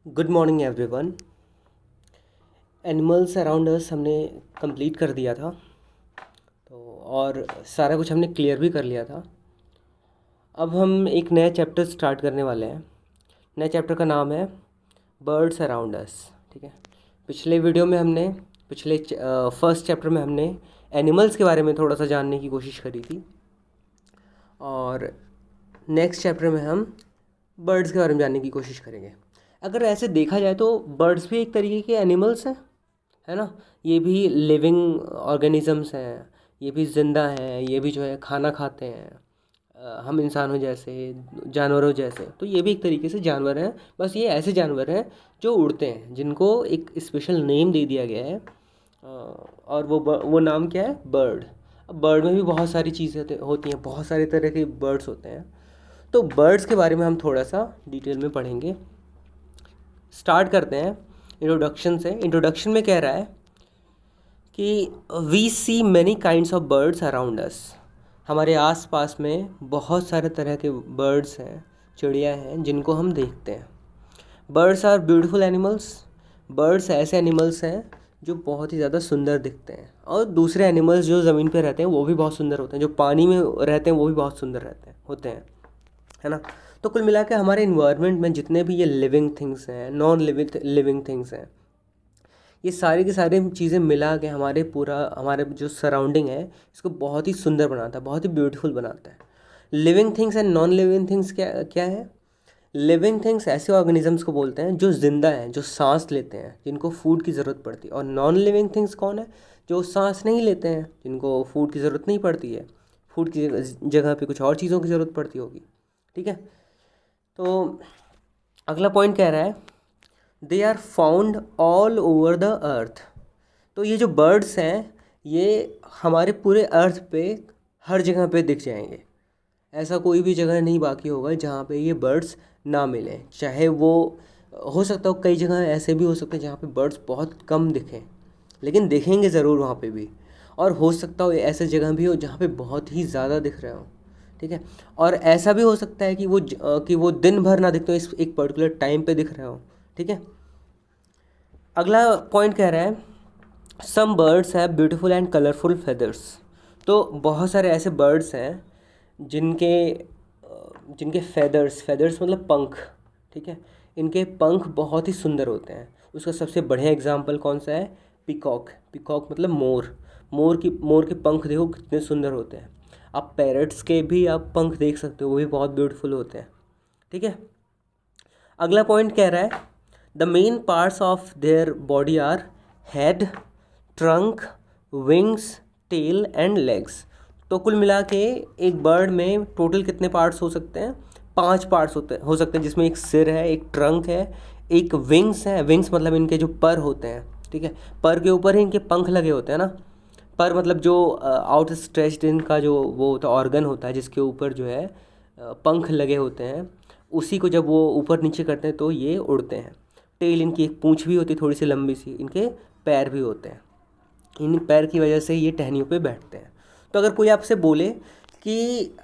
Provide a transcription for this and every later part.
Good morning everyone. Animals around us हमने complete कर दिया था और सारा कुछ हमने क्लियर भी कर लिया था। अब हम एक नया चैप्टर स्टार्ट करने वाले हैं। नए चैप्टर का नाम है बर्ड्स अराउंड अस। ठीक है, पिछले वीडियो में हमने फर्स्ट चैप्टर में हमने एनिमल्स के बारे में थोड़ा सा जानने की कोशिश करी थी और नेक्स्ट चैप्टर में हम बर्ड्स के बारे में जानने की कोशिश करेंगे। अगर ऐसे देखा जाए तो बर्ड्स भी एक तरीके के एनिमल्स हैं, है ना। ये भी लिविंग ऑर्गेनिजम्स हैं, ये भी ज़िंदा हैं, ये भी जो है खाना खाते हैं, हम इंसानों जैसे, जानवरों जैसे। तो ये भी एक तरीके से जानवर हैं, बस ये ऐसे जानवर हैं जो उड़ते हैं, जिनको एक स्पेशल नेम दे दिया गया है। और वो नाम क्या है? बर्ड। अब बर्ड में भी बहुत सारी चीज़ें होती हैं, बहुत सारे तरह के बर्ड्स होते हैं। तो बर्ड्स के बारे में हम थोड़ा सा डिटेल में पढ़ेंगे। स्टार्ट करते हैं इंट्रोडक्शन से। इंट्रोडक्शन में कह रहा है कि we see many kinds of birds around us. हमारे आस पास में बहुत सारे तरह के बर्ड्स हैं, चिड़िया हैं, जिनको हम देखते हैं। Birds are beautiful animals. Birds ऐसे एनिमल्स हैं जो बहुत ही ज़्यादा सुंदर दिखते हैं, और दूसरे एनिमल्स जो ज़मीन पे रहते हैं वो भी बहुत सुंदर होते हैं, जो पानी में रहते हैं वो भी बहुत सुंदर होते हैं, है ना। तो कुल मिला के हमारे इन्वायरमेंट में जितने भी ये लिविंग थिंग्स हैं, नॉन लिविंग थिंग्स हैं, ये सारी की सारी चीज़ें मिला के हमारे जो सराउंडिंग है इसको बहुत ही सुंदर बनाता है, बहुत ही ब्यूटीफुल बनाता है। Living things and non living things क्या क्या है? लिविंग थिंग्स ऐसे ऑर्गेनिजम्स को बोलते हैं जो जिंदा हैं, जो सांस लेते हैं, जिनको फूड की ज़रूरत पड़ती है। और नॉन लिविंग थिंग्स कौन है? जो सांस नहीं लेते हैं, जिनको फूड की ज़रूरत नहीं पड़ती है, फूड की जगह पे कुछ और चीज़ों की ज़रूरत पड़ती होगी। ठीक है, तो अगला पॉइंट कह रहा है they are found all over the earth. तो ये जो बर्ड्स हैं ये हमारे पूरे अर्थ पे हर जगह पे दिख जाएंगे। ऐसा कोई भी जगह नहीं बाकी होगा जहाँ पे ये बर्ड्स ना मिलें। चाहे वो हो सकता हो, कई जगह ऐसे भी हो सकते हैं जहाँ पे बर्ड्स बहुत कम दिखें, लेकिन दिखेंगे ज़रूर वहाँ पे भी। और हो सकता हो ऐसे जगह भी हो जहाँ पे बहुत ही ज़्यादा दिख रहे हो। ठीक है, और ऐसा भी हो सकता है कि वो दिन भर ना दिखते हो, इस एक पर्टिकुलर टाइम पे दिख रहे हो। ठीक है, अगला पॉइंट कह रहा है some birds have beautiful and colourful feathers. तो बहुत सारे ऐसे बर्ड्स हैं जिनके जिनके फेदर्स मतलब पंख। ठीक है, इनके पंख बहुत ही सुंदर होते हैं। उसका सबसे बढ़िया एग्जांपल कौन सा है? पिकॉक। पिकॉक मतलब मोर। मोर के पंख देखो कितने सुंदर होते हैं। आप पैरट्स के भी आप पंख देख सकते हो, वो भी बहुत ब्यूटीफुल होते हैं। ठीक है, अगला पॉइंट कह रहा है the main parts of their body are head, trunk, wings, tail and legs. तो कुल मिला के एक बर्ड में टोटल कितने पार्ट्स हो सकते हैं? 5 पार्ट्स हो सकते हैं, जिसमें एक सिर है, एक ट्रंक है, एक विंग्स है। विंग्स मतलब इनके जो पर होते हैं। ठीक है, पर के ऊपर ही इनके पंख लगे होते हैं ना। पर मतलब जो आउट स्ट्रेच्ड इनका जो वो होता है, ऑर्गन होता है जिसके ऊपर जो है पंख लगे होते हैं, उसी को जब वो ऊपर नीचे करते हैं तो ये उड़ते हैं। टेल, इनकी एक पूँछ भी होती है थोड़ी सी लंबी सी, इनके पैर भी होते हैं, इन पैर की वजह से ये टहनियों पे बैठते हैं। तो अगर कोई आपसे बोले कि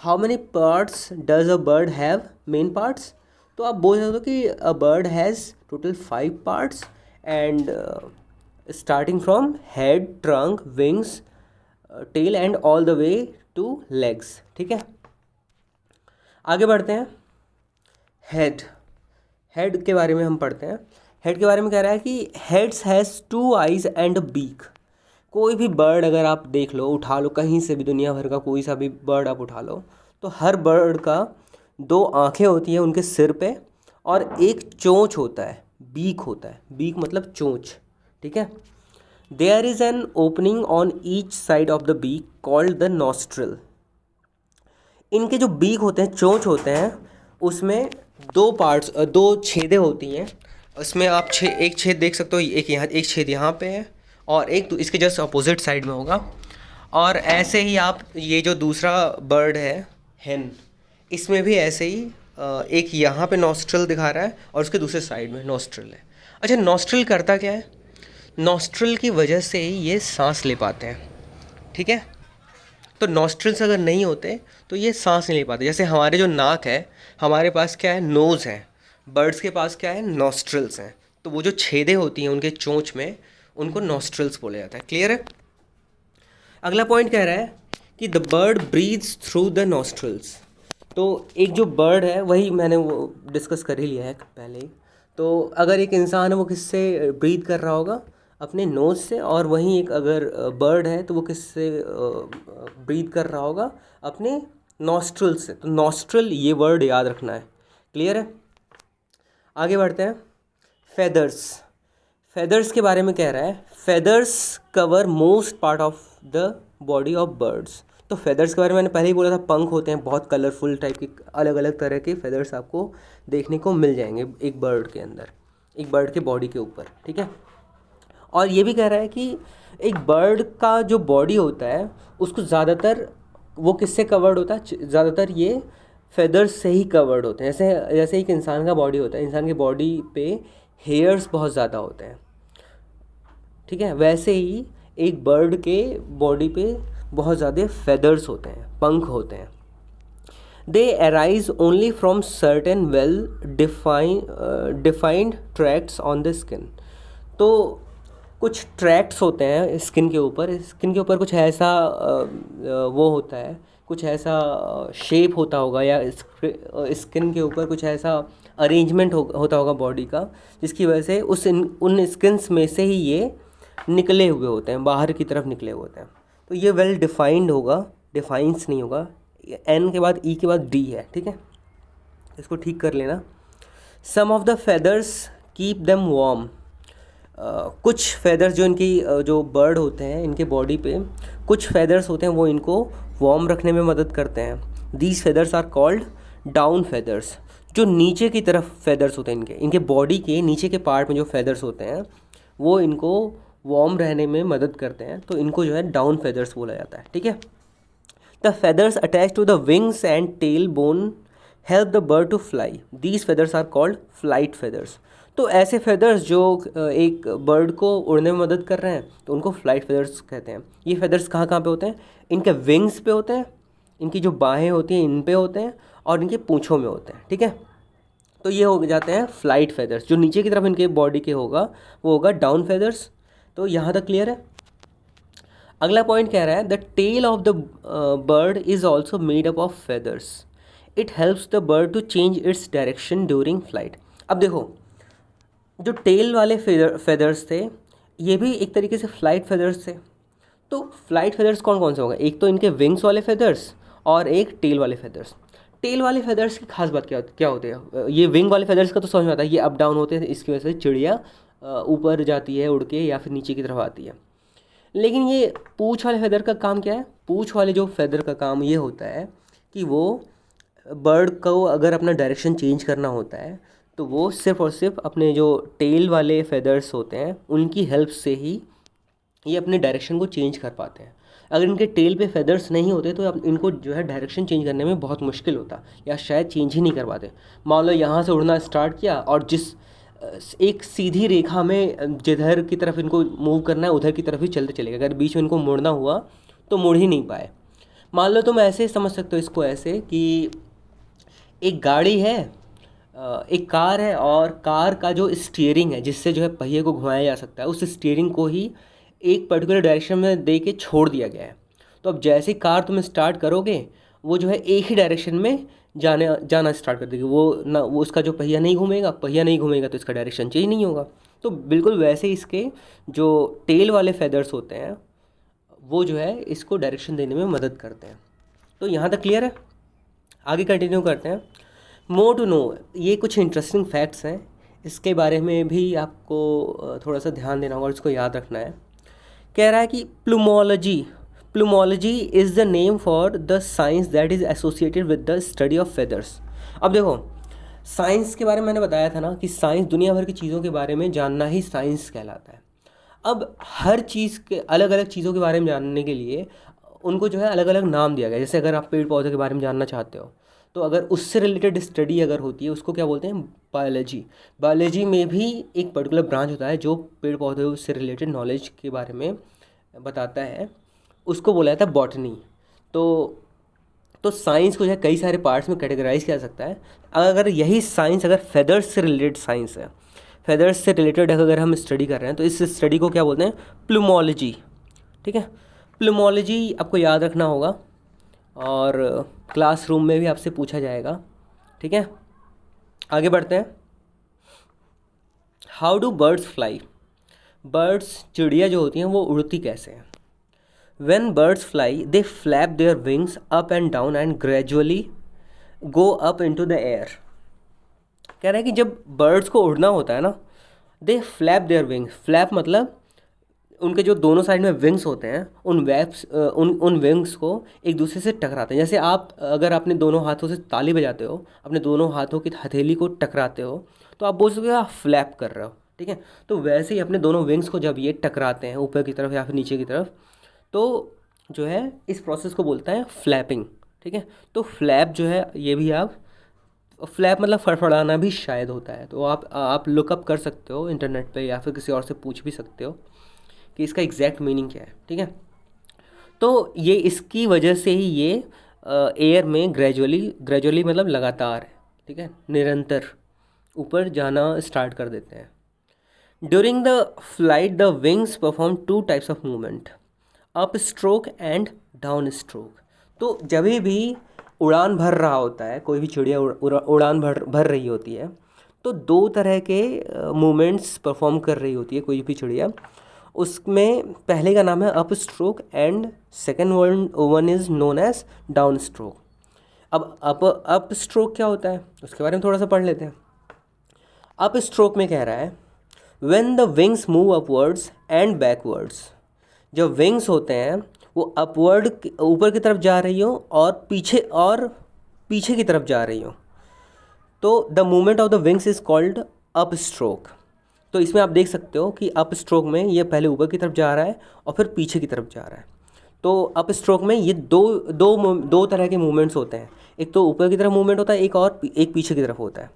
how many parts does a bird have, main parts, तो आप बोल सकते हो कि a bird has total 5 parts and starting from head, trunk, wings, tail and all the way to legs. ठीक है, आगे बढ़ते हैं। हेड। हेड के बारे में हम पढ़ते हैं। हेड के बारे में कह रहा है कि heads has 2 eyes and beak. कोई भी बर्ड अगर आप देख लो, उठा लो कहीं से भी, दुनिया भर का कोई सा भी बर्ड आप उठा लो, तो हर बर्ड का 2 आँखें होती हैं उनके सिर पे, और एक चोंच होता है, बीक होता है। बीक मतलब चोंच। ठीक है, there is an opening on each side of the beak called the nostril. इनके जो बीक होते हैं, चोंच होते हैं, उसमें 2 छेदें होती हैं। उसमें आप एक छेद देख सकते हो, एक छेद यहाँ पे है और एक तो इसके जस्ट अपोजिट साइड में होगा। और ऐसे ही आप ये जो दूसरा बर्ड है हेन, इसमें भी ऐसे ही एक यहाँ पे नॉस्ट्रल दिखा रहा है और उसके दूसरे साइड में नॉस्ट्रल है। अच्छा, नॉस्ट्रल करता क्या है? नॉस्ट्रल की वजह से ही ये सांस ले पाते हैं। ठीक है, तो नॉस्ट्रल्स अगर नहीं होते तो ये सांस नहीं ले पाते। जैसे हमारे जो नाक है, हमारे पास क्या है? नोज़ है। बर्ड्स के पास क्या है, नॉस्ट्रल्स हैं, तो वो जो छेदें होती हैं उनके चोंच में, उनको नॉस्ट्रल्स बोला जाता है। क्लियर है। अगला पॉइंट कह रहा है कि the bird breathes through the nostrils. तो एक जो बर्ड है, वही मैंने वो डिस्कस कर ही लिया है पहले ही। तो अगर एक इंसान है वो किससे ब्रीथ कर रहा होगा, अपने नोज़ से, और वहीं एक अगर बर्ड है तो वो किससे ब्रीथ कर रहा होगा, अपने नॉस्ट्रल से। तो नॉस्ट्रल, ये वर्ड याद रखना है। क्लियर है। आगे बढ़ते हैं। फेदर्स। फेदर्स के बारे में कह रहा है, feathers cover most part of the body of birds. तो फेदर्स के बारे में मैंने पहले ही बोला था, पंख होते हैं, बहुत कलरफुल टाइप के, अलग अलग तरह के फेदर्स आपको देखने को मिल जाएंगे एक बर्ड के अंदर, एक बर्ड के बॉडी के ऊपर। ठीक है। और ये भी कह रहा है कि एक बर्ड का जो बॉडी होता है उसको ज़्यादातर वो किससे कवर्ड होता है, ज़्यादातर ये फेदर्स से ही कवर्ड होते हैं। जैसे जैसे एक इंसान का बॉडी होता है, इंसान की बॉडी पे हेयर्स बहुत ज़्यादा होते हैं, ठीक है, वैसे ही एक बर्ड के बॉडी पे बहुत ज़्यादा फेदर्स होते हैं, पंख होते हैं। दे arise only from certain well defined tracts on the skin. तो कुछ ट्रैक्ट्स होते हैं स्किन के ऊपर, स्किन के ऊपर कुछ ऐसा वो होता है, कुछ ऐसा शेप होता होगा, या स्किन के ऊपर कुछ ऐसा अरेंजमेंट होता होगा बॉडी का, जिसकी वजह से उन स्किन्स में से ही ये निकले हुए होते हैं, बाहर की तरफ निकले हुए होते हैं। तो ये वेल डिफाइंड होगा, डिफाइंस नहीं होगा। एन के बाद ई के बाद डी है, ठीक है, इसको ठीक कर लेना। Some of the feathers keep them warm. कुछ फेदर्स जो इनकी जो बर्ड होते हैं, इनके बॉडी पे कुछ फेदर्स होते हैं, वो इनको वार्म रखने में मदद करते हैं। These feathers are called down feathers. जो नीचे की तरफ फेदर्स होते हैं, इनके बॉडी के नीचे के पार्ट में जो फेदर्स होते हैं, वो इनको वार्म रहने में मदद करते हैं, तो इनको जो है डाउन फेदर्स बोला जाता है। ठीक है। The feathers attach to the wings and tail bone help the bird to fly. These feathers are called flight feathers. तो ऐसे फेदर्स जो एक बर्ड को उड़ने में मदद कर रहे हैं, तो उनको फ्लाइट फेदर्स कहते हैं। ये फेदर्स कहाँ कहाँ पे होते हैं, इनके विंग्स पे होते हैं, इनकी जो बाहें होती हैं इन पे होते हैं, और इनके पूँछों में होते हैं। ठीक है। तो ये हो जाते हैं फ्लाइट फेदर्स। जो नीचे की तरफ इनके बॉडी के होगा वो होगा डाउन फेदर्स। तो यहाँ तक क्लियर है। अगला पॉइंट कह रहा है the tail of the bird is also made up of feathers. It helps the bird to change its direction during flight. अब देखो, जो टेल वाले फेदर्स थे, ये भी एक तरीके से फ्लाइट फेदर्स थे। तो फ्लाइट फेदर्स कौन कौन से होंगे, एक तो इनके विंग्स वाले फेदर्स और एक टेल वाले फेदर्स। टेल वाले फेदर्स की खास बात क्या होती है, ये विंग वाले फेदर्स का तो समझ में आता है, ये अप डाउन होते हैं, इसकी वजह से चिड़िया ऊपर जाती है उड़ के या फिर नीचे की तरफ आती है। लेकिन ये पूँछ वाले फेदर का काम क्या है, पूँछ वाले जो फेदर का काम ये होता है कि वो बर्ड को अगर अपना डायरेक्शन चेंज करना होता है, तो वो सिर्फ़ और सिर्फ अपने जो टेल वाले फेदर्स होते हैं उनकी हेल्प से ही ये अपने डायरेक्शन को चेंज कर पाते हैं। अगर इनके टेल पे फेदर्स नहीं होते तो इनको जो है डायरेक्शन चेंज करने में बहुत मुश्किल होता, या शायद चेंज ही नहीं कर पाते। मान लो यहाँ से उड़ना स्टार्ट किया और जिस एक सीधी रेखा में जिधर की तरफ इनको मूव करना है उधर की तरफ ही चलते चले गए, अगर बीच में इनको मुड़ना हुआ तो मुड़ ही नहीं पाए। मान लो तुम ऐसे समझ सकते हो इसको, ऐसे कि एक गाड़ी है, एक कार है, और कार का जो स्टीयरिंग है जिससे जो है पहिए को घुमाया जा सकता है, उस स्टीयरिंग को ही एक पर्टिकुलर डायरेक्शन में दे के छोड़ दिया गया है। तो अब जैसे कार तुम स्टार्ट करोगे, वो जो है एक ही डायरेक्शन में जाना स्टार्ट कर देगी। वो उसका जो पहिया नहीं घूमेगा तो इसका डायरेक्शन चेंज नहीं होगा। तो बिल्कुल वैसे इसके जो टेल वाले फेदर्स होते हैं वो जो है इसको डायरेक्शन देने में मदद करते हैं। तो यहाँ तक क्लियर है। आगे कंटिन्यू करते हैं। मोर टू नो, ये कुछ इंटरेस्टिंग फैक्ट्स हैं, इसके बारे में भी आपको थोड़ा सा ध्यान देना होगा और इसको याद रखना है। कह रहा है कि plumology is the name for the science that is associated with the study of feathers. अब देखो, साइंस के बारे में मैंने बताया था ना कि साइंस, दुनिया भर की चीज़ों के बारे में जानना ही साइंस कहलाता है। अब हर चीज़ के अलग अलग चीज़ों के बारे में जानने के लिए उनको जो है अलग अलग नाम दिया गया। जैसे अगर आप पेड़ पौधों के बारे में जानना चाहते हो, तो अगर उससे रिलेटेड स्टडी अगर होती है उसको क्या बोलते हैं, बायोलॉजी। बायोलॉजी में भी एक पर्टिकुलर ब्रांच होता है जो पेड़ पौधों से रिलेटेड नॉलेज के बारे में बताता है, उसको बोला जाता है बॉटनी। तो तो साइंस को जो है कई सारे पार्ट्स में कैटेगराइज किया जा सकता है। अगर यही साइंस अगर फेदर्स से रिलेटेड साइंस है, फेदर्स से रिलेटेड अगर हम स्टडी कर रहे हैं तो इस स्टडी को क्या बोलते हैं, प्लूमोलॉजी। ठीक है, प्लूमोलॉजी आपको याद रखना होगा और क्लासरूम में भी आपसे पूछा जाएगा। ठीक है, आगे बढ़ते हैं। How do birds fly. Birds, चिड़िया जो होती हैं वो उड़ती कैसे हैं। When birds fly, they flap their wings up and down and gradually go up into the air. कह रहा है कि जब बर्ड्स को उड़ना होता है ना, दे फ्लैप देयर विंग्स। फ्लैप मतलब उनके जो दोनों साइड में विंग्स होते हैं, उन विंग्स को एक दूसरे से टकराते हैं। जैसे आप अगर अपने दोनों हाथों से ताली बजाते हो, अपने दोनों हाथों की हथेली को टकराते हो, तो आप बोल सकते हो आप फ्लैप कर रहे हो। ठीक है, तो वैसे ही अपने दोनों विंग्स को जब ये टकराते हैं ऊपर की तरफ या फिर नीचे की तरफ, तो जो है इस प्रोसेस को बोलता है फ्लैपिंग। ठीक है, तो फ्लैप जो है ये भी आप, फ्लैप मतलब फड़फड़ाना भी शायद होता है, तो आप लुकअप कर सकते हो इंटरनेट पे या फिर किसी और से पूछ भी सकते हो कि इसका एग्जैक्ट मीनिंग क्या है। ठीक है, तो ये इसकी वजह से ही ये एयर में ग्रेजुअली मतलब लगातार है, ठीक है, निरंतर ऊपर जाना स्टार्ट कर देते हैं। During the flight the wings perform two types of movement, up stroke and down stroke. तो जब भी उड़ान भर रहा होता है, कोई भी चिड़िया उड़ान भर रही होती है, तो दो तरह के मूवमेंट्स परफॉर्म कर रही होती है कोई भी चिड़िया। उसमें पहले का नाम है up stroke and second one is known as down stroke. अब अप स्ट्रोक क्या होता है उसके बारे में थोड़ा सा पढ़ लेते हैं। अप स्ट्रोक में कह रहा है when the wings move upwards and backwards. जो विंग्स होते हैं वो अपवर्ड ऊपर की तरफ जा रही हो और पीछे की तरफ जा रही हो, तो the movement of the wings is called up stroke. तो इसमें आप देख सकते हो कि अप स्ट्रोक में ये पहले ऊपर की तरफ जा रहा है और फिर पीछे की तरफ जा रहा है। तो अप स्ट्रोक में ये दो तरह के मूवमेंट्स होते हैं, एक तो ऊपर की तरफ मूवमेंट होता है, एक पीछे की तरफ होता है।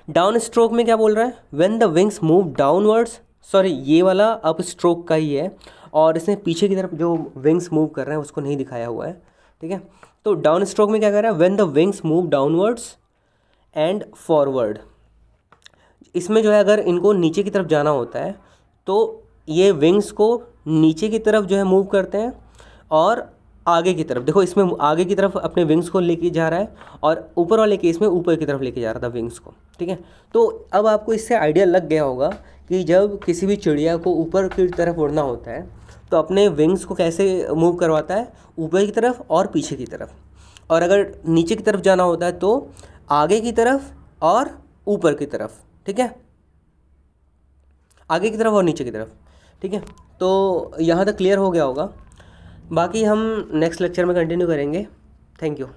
डाउन स्ट्रोक में क्या बोल रहा है, when the wings move downwards, sorry ये वाला अप स्ट्रोक का ही है और इसमें पीछे की तरफ जो विंग्स मूव कर रहे हैं उसको नहीं दिखाया हुआ है। ठीक है, तो डाउन स्ट्रोक में क्या कर रहा है, when the wings move downwards and forward. इसमें जो है अगर इनको नीचे की तरफ जाना होता है तो ये विंग्स को नीचे की तरफ जो है मूव करते हैं और आगे की तरफ, देखो इसमें आगे की तरफ अपने विंग्स को लेके जा रहा है और ऊपर वाले केस में ऊपर की तरफ लेके जा रहा था विंग्स को। ठीक है, तो अब आपको इससे आइडिया लग गया होगा कि जब किसी भी चिड़िया को ऊपर की तरफ उड़ना होता है तो अपने विंग्स को कैसे मूव करवाता है, ऊपर की तरफ और पीछे की तरफ, और अगर नीचे की तरफ जाना होता है तो आगे की तरफ और ऊपर की तरफ। ठीक है, आगे की तरफ और नीचे की तरफ। ठीक है, तो यहाँ तक क्लियर हो गया होगा, बाकी हम नेक्स्ट लेक्चर में कंटिन्यू करेंगे। Thank you.